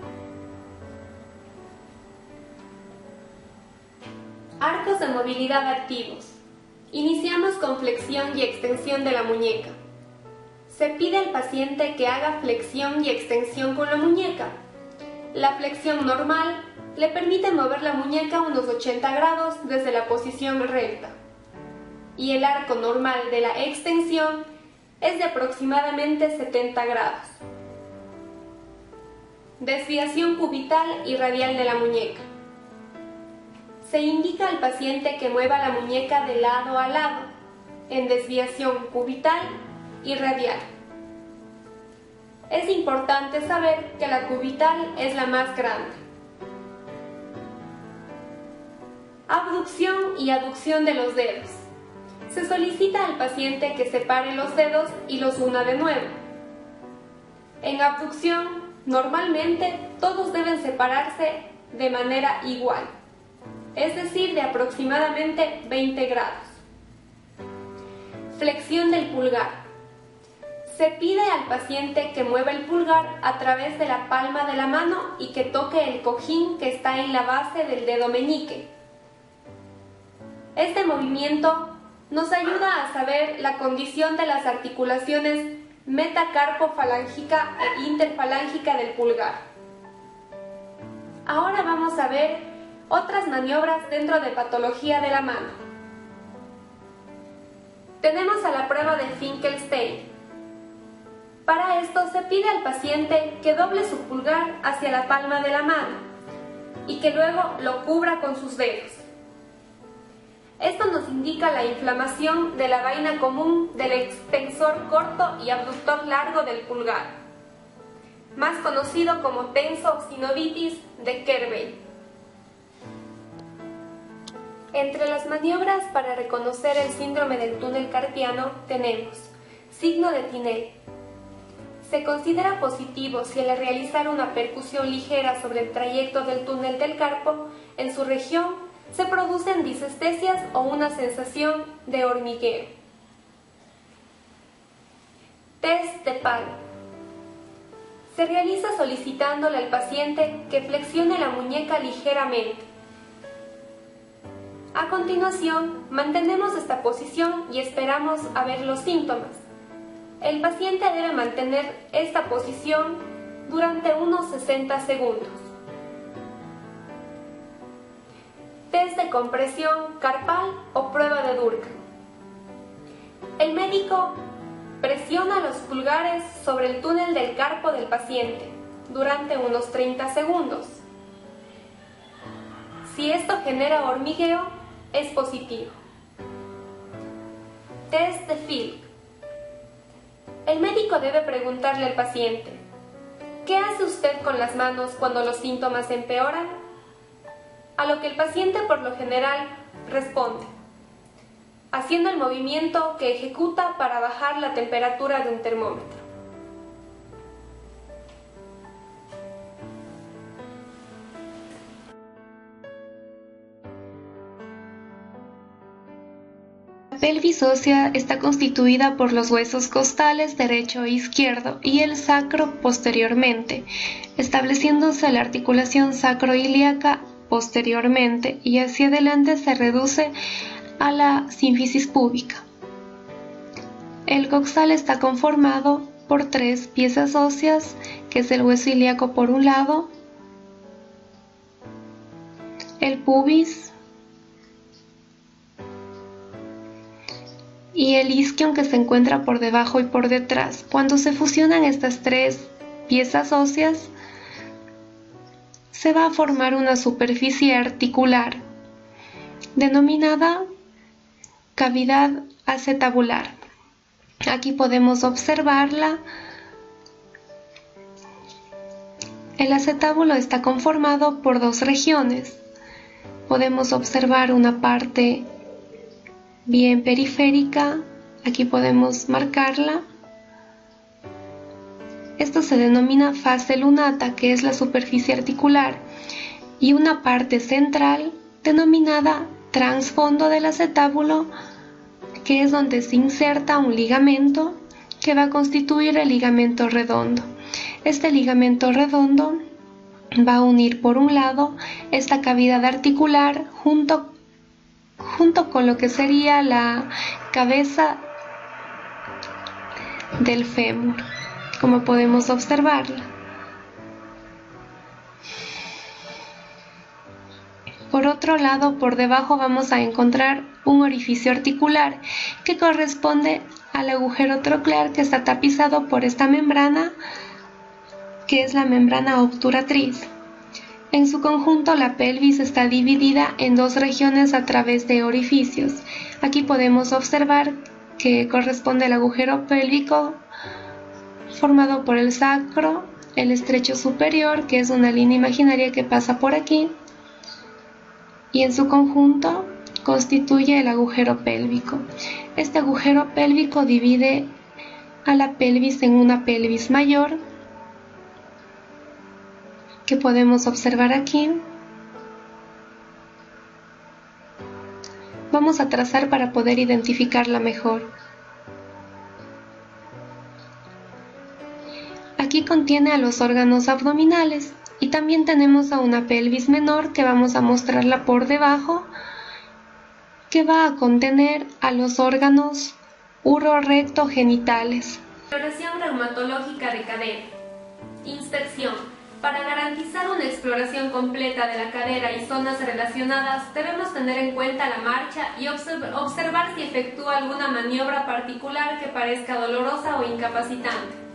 Arcos de movilidad activos. Iniciamos con flexión y extensión de la muñeca. Se pide al paciente que haga flexión y extensión con la muñeca. La flexión normal le permite mover la muñeca unos 80 grados desde la posición recta. Y el arco normal de la extensión es de aproximadamente 70 grados. Desviación cubital y radial de la muñeca. Se indica al paciente que mueva la muñeca de lado a lado, en desviación cubital y radial. Es importante saber que la cubital es la más grande. Abducción y aducción de los dedos. Se solicita al paciente que separe los dedos y los una de nuevo. En abducción, normalmente todos deben separarse de manera igual, es decir, de aproximadamente 20 grados. Flexión del pulgar. Se pide al paciente que mueva el pulgar a través de la palma de la mano y que toque el cojín que está en la base del dedo meñique. Este movimiento nos ayuda a saber la condición de las articulaciones metacarpofalángica e interfalángica del pulgar. Ahora vamos a ver otras maniobras dentro de patología de la mano. Tenemos a la prueba de Finkelstein. Para esto se pide al paciente que doble su pulgar hacia la palma de la mano y que luego lo cubra con sus dedos. Esto nos indica la inflamación de la vaina común del extensor corto y abductor largo del pulgar, más conocido como tensosinovitis de Kerbein. Entre las maniobras para reconocer el síndrome del túnel carpiano tenemos signo de Tinel. Se considera positivo si al realizar una percusión ligera sobre el trayecto del túnel del carpo, en su región se producen disestesias o una sensación de hormigueo. Test de palo. Se realiza solicitándole al paciente que flexione la muñeca ligeramente. A continuación, mantenemos esta posición y esperamos a ver los síntomas. El paciente debe mantener esta posición durante unos 60 segundos. Test de compresión carpal o prueba de Durkheim. El médico Presiona los pulgares sobre el túnel del carpo del paciente durante unos 30 segundos. Si esto genera hormigueo, es positivo. Test de Filk. El médico debe preguntarle al paciente: ¿qué hace usted con las manos cuando los síntomas empeoran? A lo que el paciente por lo general responde: haciendo el movimiento que ejecuta para bajar la temperatura de un termómetro. La pelvis ósea está constituida por los huesos costales derecho e izquierdo y el sacro posteriormente, estableciéndose la articulación sacroiliaca posteriormente y hacia adelante se reduce a la sínfisis púbica. El coxal está conformado por 3 piezas óseas, que es el hueso ilíaco por un lado, el pubis y el isquion, que se encuentra por debajo y por detrás. Cuando se fusionan estas 3 piezas óseas, se va a formar una superficie articular denominada cavidad acetabular. Aquí podemos observarla. El acetábulo está conformado por 2 regiones. Podemos observar una parte bien periférica, aquí podemos marcarla. Esto se denomina fase lunata, que es la superficie articular, y una parte central denominada transfondo del acetábulo, que es donde se inserta un ligamento que va a constituir el ligamento redondo. Este ligamento redondo va a unir por un lado esta cavidad articular junto con lo que sería la cabeza del fémur, como podemos observarla. Por otro lado, por debajo vamos a encontrar un orificio articular que corresponde al agujero troclear, que está tapizado por esta membrana, que es la membrana obturatriz. En su conjunto, la pelvis está dividida en 2 regiones a través de orificios. Aquí podemos observar que corresponde al agujero pélvico formado por el sacro, el estrecho superior, que es una línea imaginaria que pasa por aquí, y en su conjunto constituye el agujero pélvico. Este agujero pélvico divide a la pelvis en una pelvis mayor, que podemos observar aquí. Vamos a trazar para poder identificarla mejor. Aquí contiene a los órganos abdominales y también tenemos a una pelvis menor, que vamos a mostrarla por debajo, que va a contener a los órganos urorectogenitales. Exploración reumatológica de cadera. Inspección. Para garantizar una exploración completa de la cadera y zonas relacionadas, debemos tener en cuenta la marcha y observar si efectúa alguna maniobra particular que parezca dolorosa o incapacitante.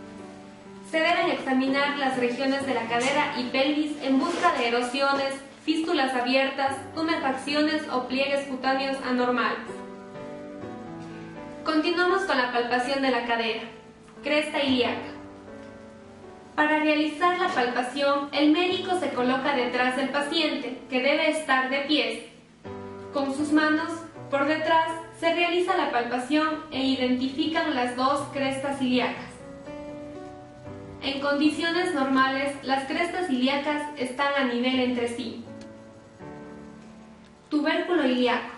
Se deben examinar las regiones de la cadera y pelvis en busca de erosiones, fístulas abiertas, tumefacciones o pliegues cutáneos anormales. Continuamos con la palpación de la cadera. Cresta ilíaca. Para realizar la palpación, el médico se coloca detrás del paciente, que debe estar de pies. Con sus manos por detrás se realiza la palpación e identifican las 2 crestas ilíacas. En condiciones normales, las crestas ilíacas están a nivel entre sí. Tubérculo ilíaco.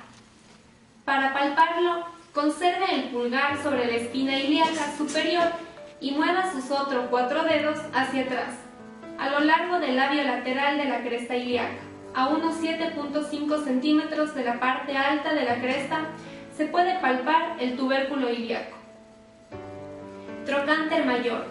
Para palparlo, conserve el pulgar sobre la espina ilíaca superior y mueva sus otros 4 dedos hacia atrás, a lo largo del labio lateral de la cresta ilíaca. A unos 7.5 centímetros de la parte alta de la cresta se puede palpar el tubérculo ilíaco. Trocánter mayor.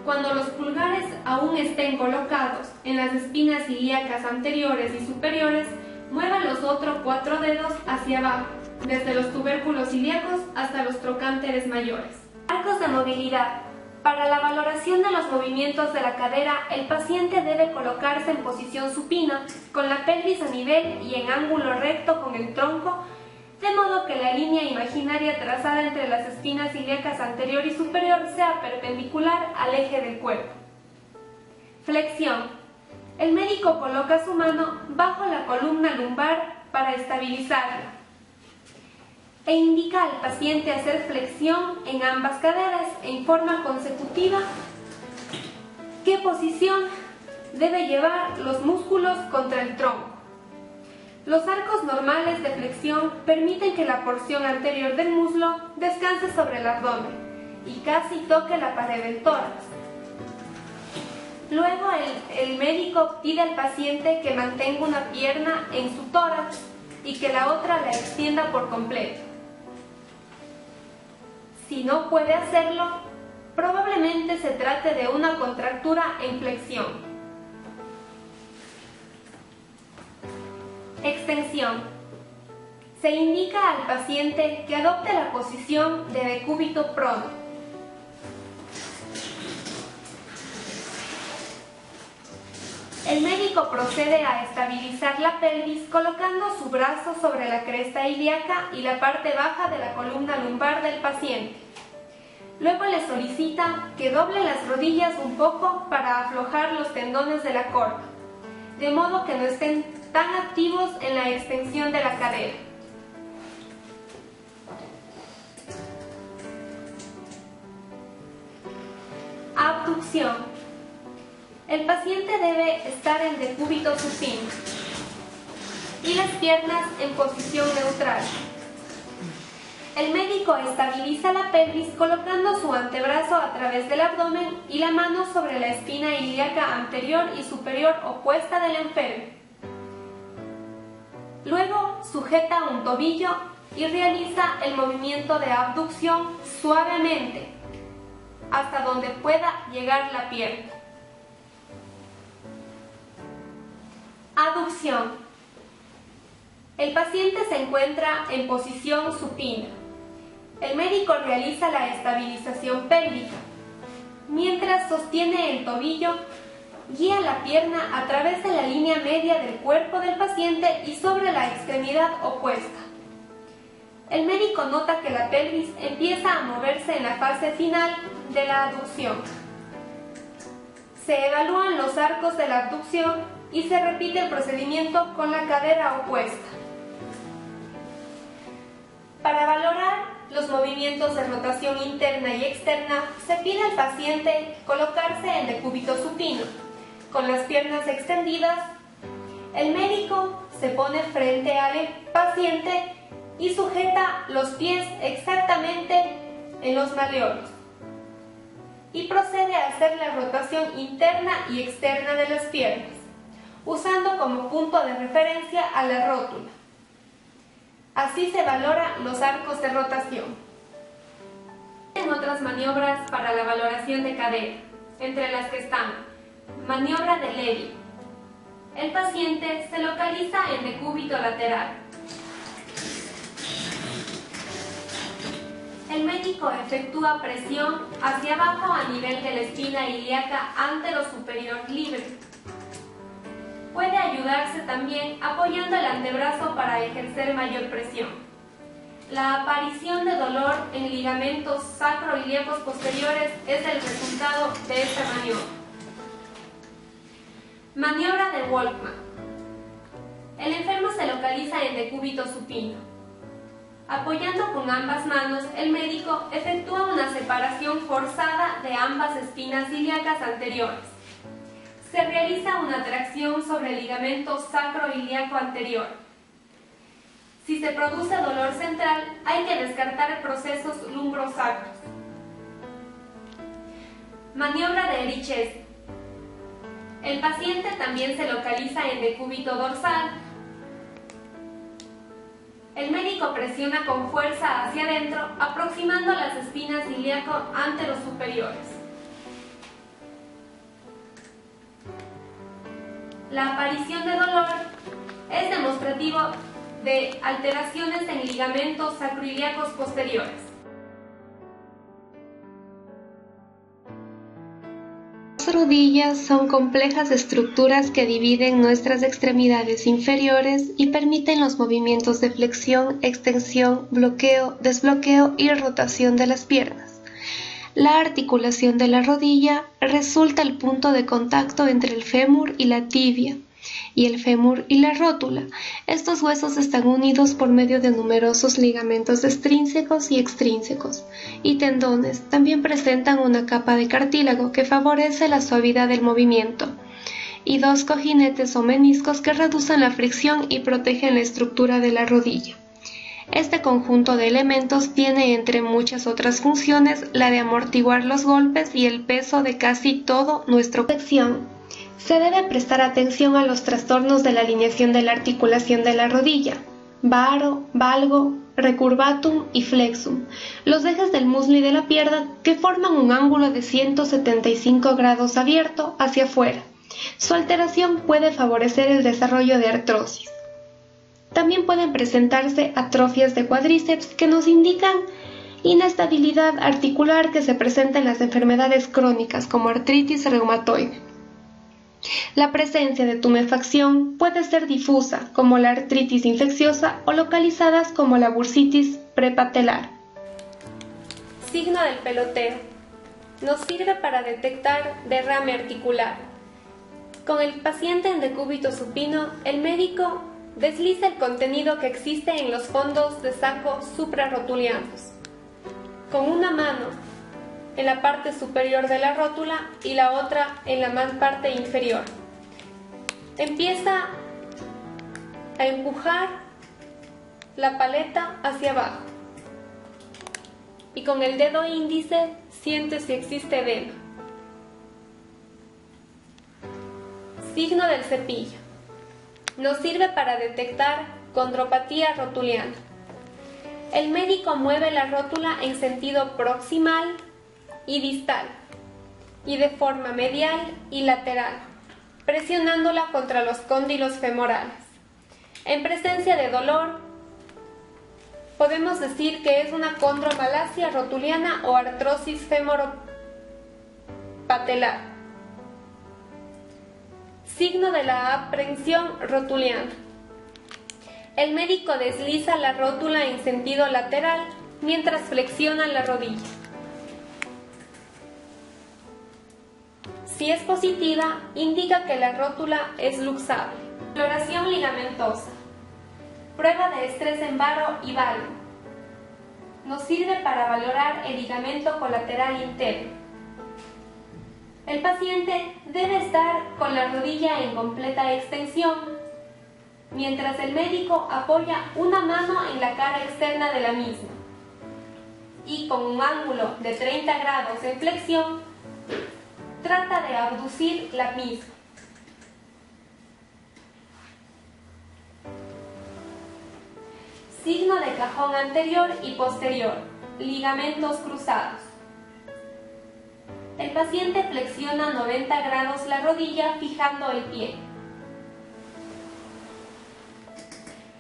Cuando los pulgares aún estén colocados en las espinas ilíacas anteriores y superiores, mueva los otros 4 dedos hacia abajo, desde los tubérculos ilíacos hasta los trocánteres mayores. Arcos de movilidad. Para la valoración de los movimientos de la cadera, el paciente debe colocarse en posición supina, con la pelvis a nivel y en ángulo recto con el tronco, de modo que la línea imaginaria trazada entre las espinas ilíacas anterior y superior sea perpendicular al eje del cuerpo. Flexión. El médico coloca su mano bajo la columna lumbar para estabilizarla e indica al paciente hacer flexión en ambas caderas en forma consecutiva. ¿Qué posición debe llevar los músculos contra el tronco? Los arcos normales de flexión permiten que la porción anterior del muslo descanse sobre el abdomen y casi toque la pared del tórax. Luego el médico pide al paciente que mantenga una pierna en su tórax y que la otra la extienda por completo. Si no puede hacerlo, probablemente se trate de una contractura en flexión. Extensión. Se indica al paciente que adopte la posición de decúbito prono. El médico procede a estabilizar la pelvis colocando su brazo sobre la cresta ilíaca y la parte baja de la columna lumbar del paciente. Luego le solicita que doble las rodillas un poco para aflojar los tendones de la corva, de modo que no estén tan activos en la extensión de la cadera. Abducción. El paciente debe estar en decúbito supino y las piernas en posición neutral. El médico estabiliza la pelvis colocando su antebrazo a través del abdomen y la mano sobre la espina ilíaca anterior y superior opuesta del enfermo. Luego sujeta un tobillo y realiza el movimiento de abducción suavemente hasta donde pueda llegar la pierna. Aducción. El paciente se encuentra en posición supina. El médico realiza la estabilización pélvica. Mientras sostiene el tobillo, guía la pierna a través de la línea media del cuerpo del paciente y sobre la extremidad opuesta. El médico nota que la pelvis empieza a moverse en la fase final de la aducción. Se evalúan los arcos de la abducción y se repite el procedimiento con la cadera opuesta. Para valorar los movimientos de rotación interna y externa, se pide al paciente colocarse en decúbito supino, con las piernas extendidas. El médico se pone frente al paciente y sujeta los pies exactamente en los maleolos y procede a hacer la rotación interna y externa de las piernas, usando como punto de referencia a la rótula. Así se valoran los arcos de rotación. En otras maniobras para la valoración de cadera, entre las que están maniobra de Levy. El paciente se localiza en decúbito lateral. El médico efectúa presión hacia abajo a nivel de la espina ilíaca antero-superior libre. Puede ayudarse también apoyando el antebrazo para ejercer mayor presión. La aparición de dolor en ligamentos sacroiliacos posteriores es el resultado de esta maniobra. Maniobra de Volkmann. El enfermo se localiza en decúbito supino. Apoyando con ambas manos, el médico efectúa una separación forzada de ambas espinas ilíacas anteriores. Se realiza una tracción sobre el ligamento sacroiliaco anterior. Si se produce dolor central, hay que descartar procesos lumbrosacros. Maniobra de Erichsen. El paciente también se localiza en decúbito dorsal. El médico presiona con fuerza hacia adentro, aproximando las espinas ilíaco antero-superiores. La aparición de dolor es demostrativo de alteraciones en ligamentos sacroiliacos posteriores. rodillas son complejas estructuras que dividen nuestras extremidades inferiores y permiten los movimientos de flexión, extensión, bloqueo, desbloqueo y rotación de las piernas. La articulación de la rodilla resulta el punto de contacto entre el fémur y la tibia, y el fémur y la rótula. Estos huesos están unidos por medio de numerosos ligamentos extrínsecos y extrínsecos, y tendones. También presentan una capa de cartílago que favorece la suavidad del movimiento, y dos cojinetes o meniscos que reducen la fricción y protegen la estructura de la rodilla. Este conjunto de elementos tiene, entre muchas otras funciones, la de amortiguar los golpes y el peso de casi todo nuestro flexión. Se debe prestar atención a los trastornos de la alineación de la articulación de la rodilla, varo, valgo, recurvatum y flexum, los ejes del muslo y de la pierna que forman un ángulo de 175 grados abierto hacia afuera. Su alteración puede favorecer el desarrollo de artrosis. También pueden presentarse atrofias de cuádriceps que nos indican inestabilidad articular que se presenta en las enfermedades crónicas como artritis reumatoide. La presencia de tumefacción puede ser difusa, como la artritis infecciosa, o localizadas como la bursitis prepatelar. Signo del peloteo. Nos sirve para detectar derrame articular. Con el paciente en decúbito supino, el médico desliza el contenido que existe en los fondos de saco suprarrotulianos. Con una mano en la parte superior de la rótula y la otra en la parte inferior. Empieza a empujar la paleta hacia abajo y con el dedo índice siente si existe edema. Signo del cepillo. Nos sirve para detectar condropatía rotuliana. El médico mueve la rótula en sentido proximal y distal, y de forma medial y lateral, presionándola contra los cóndilos femorales. En presencia de dolor, podemos decir que es una condromalacia rotuliana o artrosis femoropatelar. Signo de la aprensión rotuliana. El médico desliza la rótula en sentido lateral mientras flexiona la rodilla. Si es positiva, indica que la rótula es luxable. Exploración ligamentosa. Prueba de estrés en varo y valgo. Nos sirve para valorar el ligamento colateral interno. El paciente debe estar con la rodilla en completa extensión, mientras el médico apoya una mano en la cara externa de la misma y con un ángulo de 30 grados en flexión, trata de abducir la misma. Signo de cajón anterior y posterior, ligamentos cruzados. El paciente flexiona a 90 grados la rodilla fijando el pie.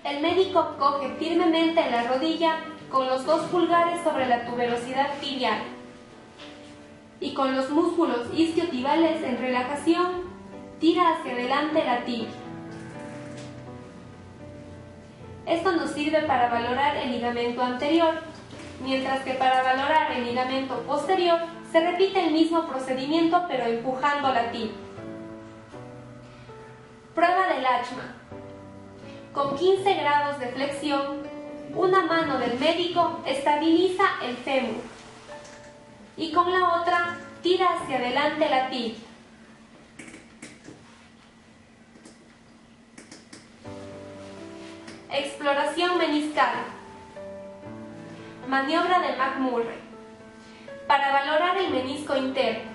El médico coge firmemente la rodilla con los 2 pulgares sobre la tuberosidad tibial y con los músculos isquiotibales en relajación, tira hacia adelante la tibia. Esto nos sirve para valorar el ligamento anterior, mientras que para valorar el ligamento posterior se repite el mismo procedimiento pero empujando la tibia. Prueba de Lachman. Con 15 grados de flexión, una mano del médico estabiliza el fémur y con la otra tira hacia adelante la tibia. Exploración meniscal. Maniobra de McMurray. Para valorar el menisco interno,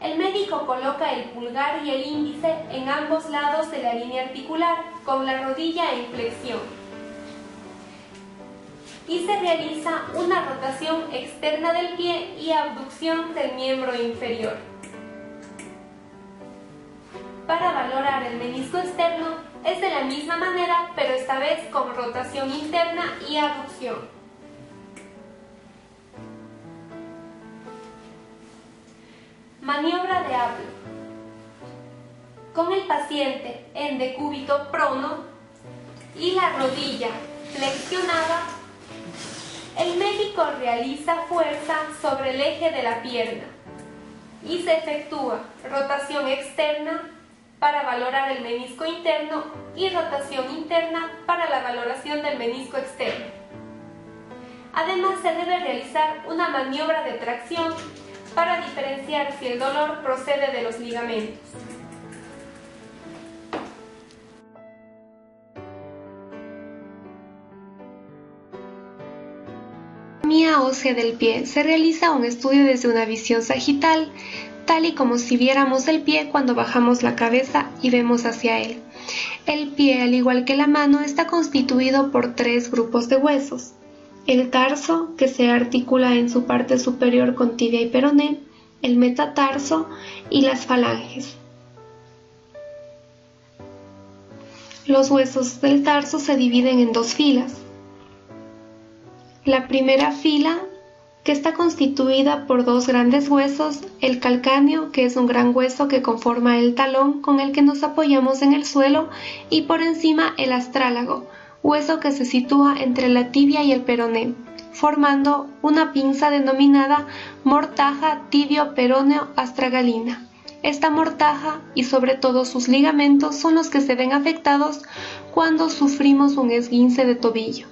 el médico coloca el pulgar y el índice en ambos lados de la línea articular con la rodilla en flexión y se realiza una rotación externa del pie y abducción del miembro inferior. Para valorar el menisco externo es de la misma manera, pero esta vez con rotación interna y abducción. Maniobra de Apple. Con el paciente en decúbito prono y la rodilla flexionada, el médico realiza fuerza sobre el eje de la pierna y se efectúa rotación externa para valorar el menisco interno y rotación interna para la valoración del menisco externo. Además, se debe realizar una maniobra de tracción para diferenciar si el dolor procede de los ligamentos. En la anatomía ósea del pie se realiza un estudio desde una visión sagital, tal y como si viéramos el pie cuando bajamos la cabeza y vemos hacia él. El pie, al igual que la mano, está constituido por 3 grupos de huesos: el tarso, que se articula en su parte superior con tibia y peroné, el metatarso y las falanges. Los huesos del tarso se dividen en 2 filas. La primera fila, que está constituida por 2 grandes huesos, el calcáneo, que es un gran hueso que conforma el talón con el que nos apoyamos en el suelo, y por encima el astrálago, hueso que se sitúa entre la tibia y el peroné, formando una pinza denominada mortaja tibio-peroneo-astragalina. Esta mortaja y sobre todo sus ligamentos son los que se ven afectados cuando sufrimos un esguince de tobillo.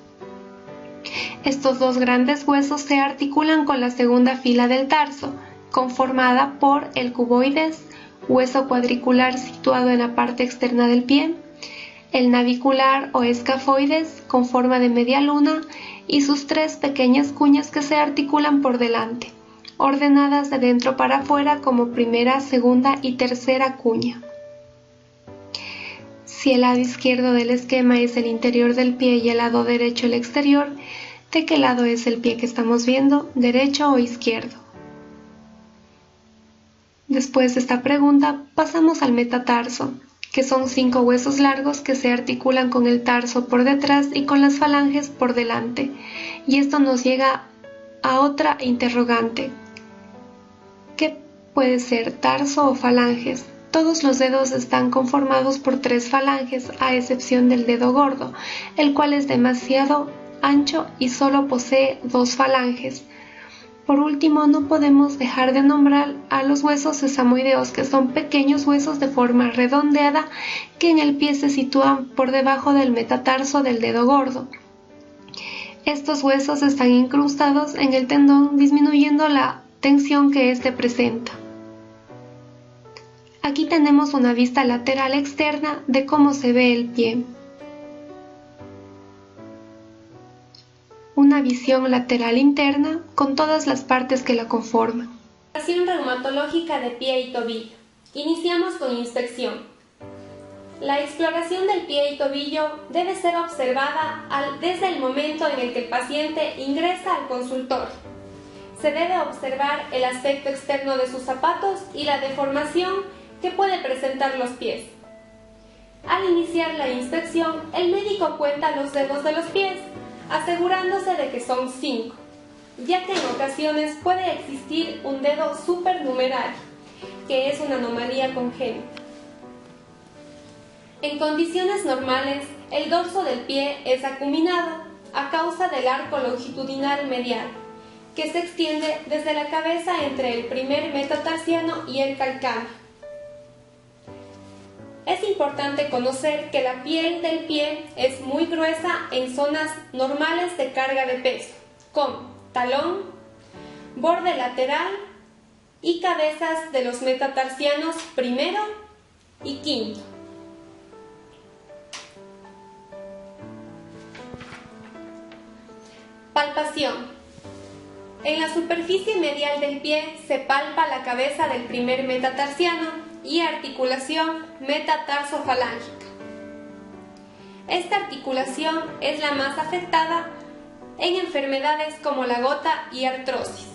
Estos 2 grandes huesos se articulan con la segunda fila del tarso, conformada por el cuboides, hueso cuadricular situado en la parte externa del pie, el navicular o escafoides con forma de media luna y sus 3 pequeñas cuñas que se articulan por delante, ordenadas de dentro para afuera como primera, segunda y tercera cuña. Si el lado izquierdo del esquema es el interior del pie y el lado derecho el exterior, ¿de qué lado es el pie que estamos viendo, derecho o izquierdo? Después de esta pregunta, pasamos al metatarso, que son 5 huesos largos que se articulan con el tarso por detrás y con las falanges por delante. Y esto nos llega a otra interrogante. ¿Qué puede ser, tarso o falanges? Todos los dedos están conformados por 3 falanges, a excepción del dedo gordo, el cual es demasiado ancho y solo posee 2 falanges. Por último, no podemos dejar de nombrar a los huesos sesamoideos, que son pequeños huesos de forma redondeada que en el pie se sitúan por debajo del metatarso del dedo gordo. Estos huesos están incrustados en el tendón, disminuyendo la tensión que éste presenta. Aquí tenemos una vista lateral externa de cómo se ve el pie. Una visión lateral interna con todas las partes que la conforman. Exploración reumatológica de pie y tobillo. Iniciamos con inspección. La exploración del pie y tobillo debe ser observada desde el momento en el que el paciente ingresa al consultorio. Se debe observar el aspecto externo de sus zapatos y la deformación que puede presentar los pies. Al iniciar la inspección, el médico cuenta los dedos de los pies, asegurándose de que son 5, ya que en ocasiones puede existir un dedo supernumerario, que es una anomalía congénita. En condiciones normales, el dorso del pie es acuminado a causa del arco longitudinal medial, que se extiende desde la cabeza entre el primer metatarsiano y el calcáneo. Es importante conocer que la piel del pie es muy gruesa en zonas normales de carga de peso, con talón, borde lateral y cabezas de los metatarsianos primero y quinto. Palpación. En la superficie medial del pie se palpa la cabeza del primer metatarsiano y articulación metatarsofalángica. Esta articulación es la más afectada en enfermedades como la gota y artrosis.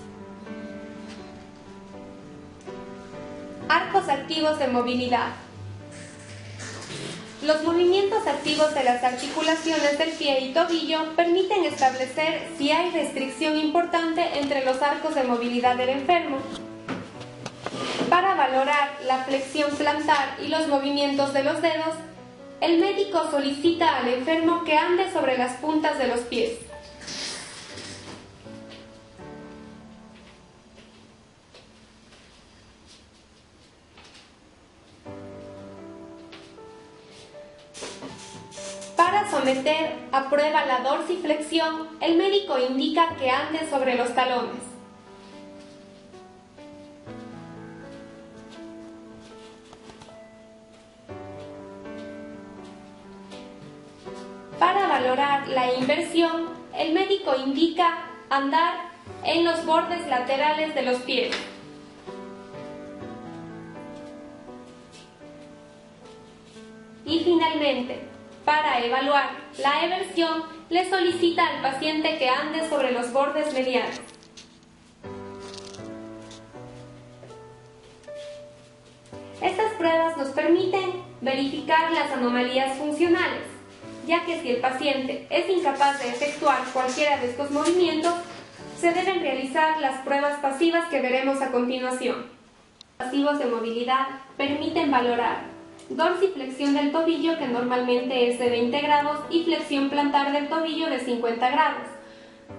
Arcos activos de movilidad. Los movimientos activos de las articulaciones del pie y tobillo permiten establecer si hay restricción importante entre los arcos de movilidad del enfermo. Para valorar la flexión plantar y los movimientos de los dedos, el médico solicita al enfermo que ande sobre las puntas de los pies. Para someter a prueba la dorsiflexión, el médico indica que ande sobre los talones. Para valorar la inversión, el médico indica andar en los bordes laterales de los pies. Y finalmente, para evaluar la eversión, le solicita al paciente que ande sobre los bordes medianos. Estas pruebas nos permiten verificar las anomalías funcionales, ya que si el paciente es incapaz de efectuar cualquiera de estos movimientos, se deben realizar las pruebas pasivas que veremos a continuación. Los pasivos de movilidad permiten valorar dorsiflexión del tobillo, que normalmente es de 20 grados, y flexión plantar del tobillo de 50 grados.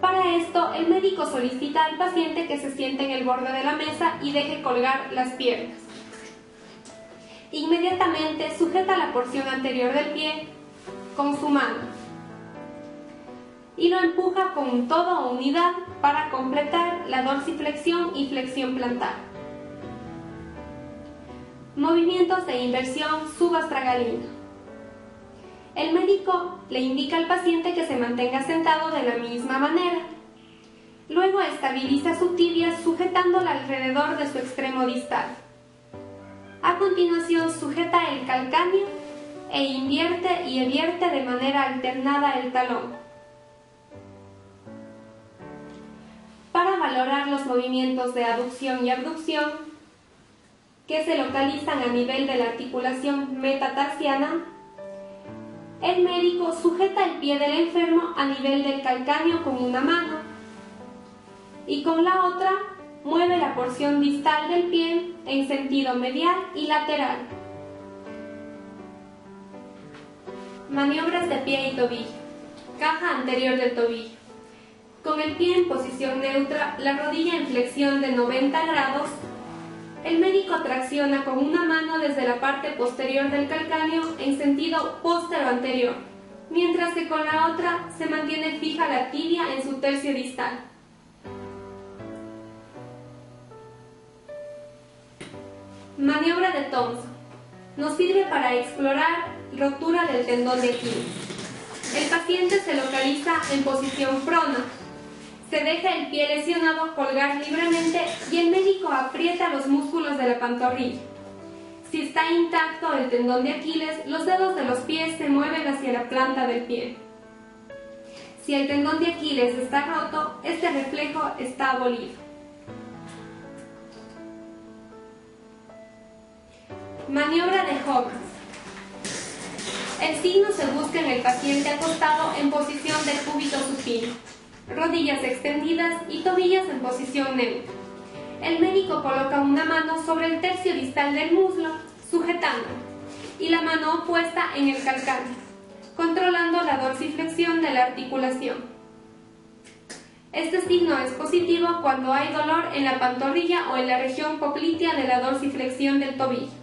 Para esto, el médico solicita al paciente que se siente en el borde de la mesa y deje colgar las piernas. Inmediatamente sujeta la porción anterior del pie con su mano y lo empuja con toda unidad para completar la dorsiflexión y flexión plantar. Movimientos de inversión subastragalina. El médico le indica al paciente que se mantenga sentado de la misma manera. Luego estabiliza su tibia sujetándola alrededor de su extremo distal. A continuación sujeta el calcáneo e invierte y evierte de manera alternada el talón. Para valorar los movimientos de aducción y abducción, que se localizan a nivel de la articulación metatarsiana, el médico sujeta el pie del enfermo a nivel del calcáneo con una mano y con la otra mueve la porción distal del pie en sentido medial y lateral. Maniobras de pie y tobillo. Caja anterior del tobillo. Con el pie en posición neutra, la rodilla en flexión de 90 grados, el médico tracciona con una mano desde la parte posterior del calcáneo en sentido póstero-anterior, mientras que con la otra se mantiene fija la tibia en su tercio distal. Maniobra de Thompson. Nos sirve para explorar rotura del tendón de Aquiles. El paciente se localiza en posición prona. Se deja el pie lesionado colgar libremente y el médico aprieta los músculos de la pantorrilla. Si está intacto el tendón de Aquiles, los dedos de los pies se mueven hacia la planta del pie. Si el tendón de Aquiles está roto, este reflejo está abolido. Maniobra de Hawkins. El signo se busca en el paciente acostado en posición de cúbito supino, rodillas extendidas y tobillos en posición neutra. El médico coloca una mano sobre el tercio distal del muslo, sujetándolo, y la mano opuesta en el calcáneo, controlando la dorsiflexión de la articulación. Este signo es positivo cuando hay dolor en la pantorrilla o en la región poplitea de la dorsiflexión del tobillo.